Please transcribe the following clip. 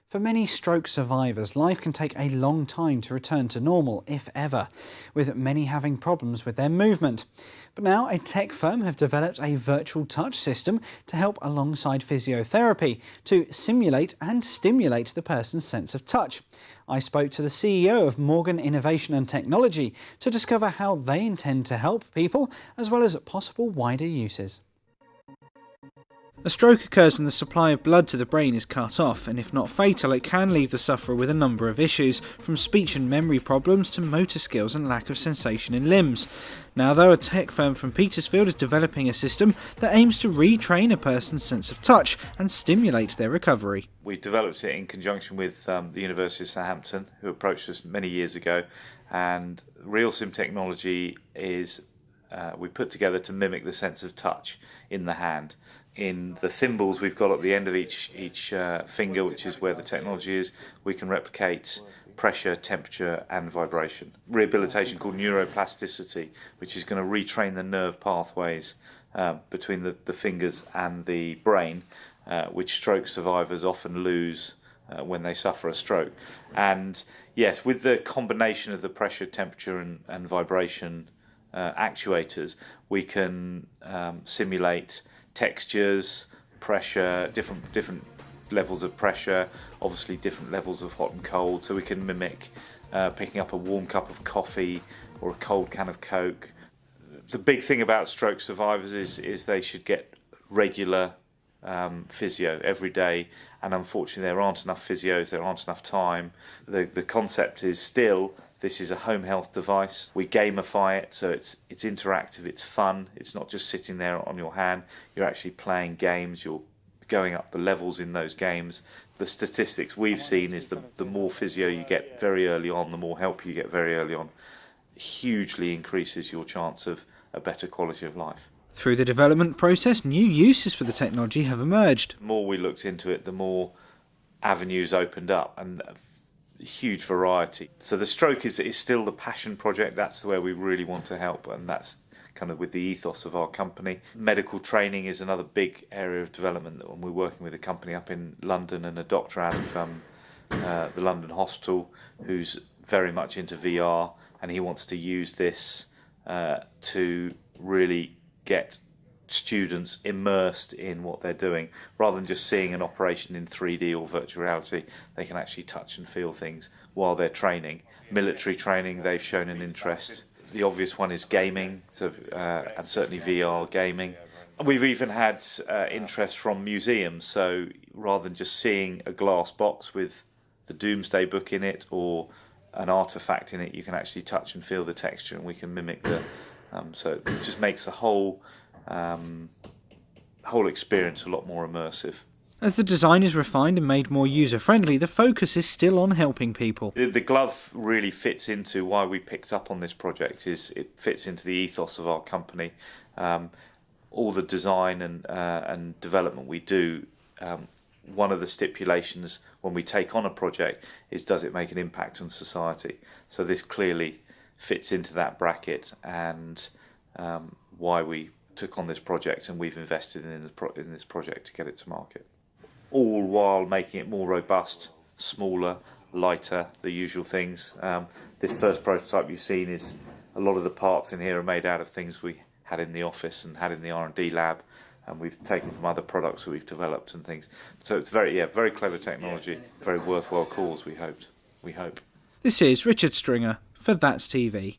For many stroke survivors, life can take a long time to return to normal, if ever, with many having problems with their movement. But now a tech firm have developed a virtual touch system to help alongside physiotherapy to simulate and stimulate the person's sense of touch. I spoke to the CEO of Morgan Innovation and Technology to discover how they intend to help people as well as possible wider uses. A stroke occurs when the supply of blood to the brain is cut off, and if not fatal, it can leave the sufferer with a number of issues, from speech and memory problems to motor skills and lack of sensation in limbs. Now though, a tech firm from Petersfield is developing a system that aims to retrain a person's sense of touch and stimulate their recovery. We developed it in conjunction with the University of Southampton, who approached us many years ago, and RealSim technology is we put together to mimic the sense of touch in the hand. In the thimbles we've got at the end of each finger, which is where the technology is, we can replicate pressure, temperature and vibration. Rehabilitation called neuroplasticity, which is going to retrain the nerve pathways between the fingers and the brain, which stroke survivors often lose when they suffer a stroke. And yes, with the combination of the pressure, temperature and vibration actuators, we can simulate textures, pressure, different levels of pressure, obviously different levels of hot and cold, so we can mimic picking up a warm cup of coffee or a cold can of Coke. The big thing about stroke survivors is they should get regular physio every day, and unfortunately there aren't enough physios, there aren't enough time. The concept is still, this is a home health device. We gamify it, so it's interactive, it's fun. It's not just sitting there on your hand. You're actually playing games. You're going up the levels in those games. The statistics we've seen is the more physio you get very early on, the more help you get very early on, hugely increases your chance of a better quality of life. Through the development process, new uses for the technology have emerged. The more we looked into it, the more avenues opened up, and huge variety. So the stroke is still the passion project. That's where we really want to help, and that's kind of with the ethos of our company. Medical training is another big area of development that when we're working with a company up in London and a doctor out of the London hospital who's very much into VR, and he wants to use this to really get students immersed in what they're doing. Rather than just seeing an operation in 3D or virtual reality, they can actually touch and feel things while they're training. Military training, they've shown an interest. The obvious one is gaming, so, and certainly VR gaming. We've even had interest from museums, so rather than just seeing a glass box with the Doomsday Book in it or an artefact in it, you can actually touch and feel the texture, and we can mimic the so it just makes the whole experience a lot more immersive. As the design is refined and made more user-friendly, the focus is still on helping people. The glove really fits into why we picked up on this project. It fits into the ethos of our company. All the design and development we do, one of the stipulations when we take on a project is, does it make an impact on society? So this clearly fits into that bracket, and why we took on this project, and we've invested in this project to get it to market. All while making it more robust, smaller, lighter, the usual things. This first prototype you've seen is, a lot of the parts in here are made out of things we had in the office and had in the R&D lab, and we've taken from other products that we've developed and things. So it's very clever technology, very worthwhile cause, we hope. This is Richard Stringer for That's TV.